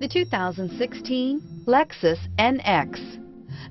The 2016 Lexus NX.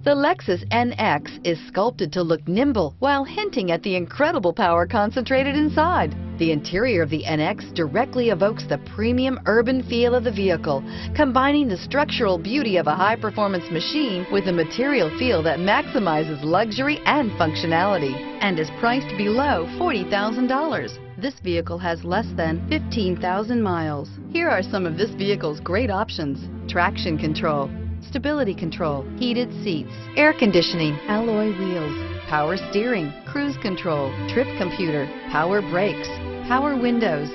The Lexus NX is sculpted to look nimble while hinting at the incredible power concentrated inside. The interior of the NX directly evokes the premium urban feel of the vehicle, combining the structural beauty of a high-performance machine with a material feel that maximizes luxury and functionality, and is priced below $40,000. This vehicle has less than 15,000 miles. Here are some of this vehicle's great options: traction control, stability control, heated seats, air conditioning, alloy wheels, power steering, cruise control, trip computer, power brakes, power windows.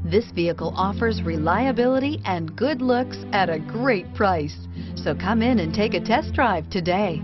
This vehicle offers reliability and good looks at a great price. So come in and take a test drive today.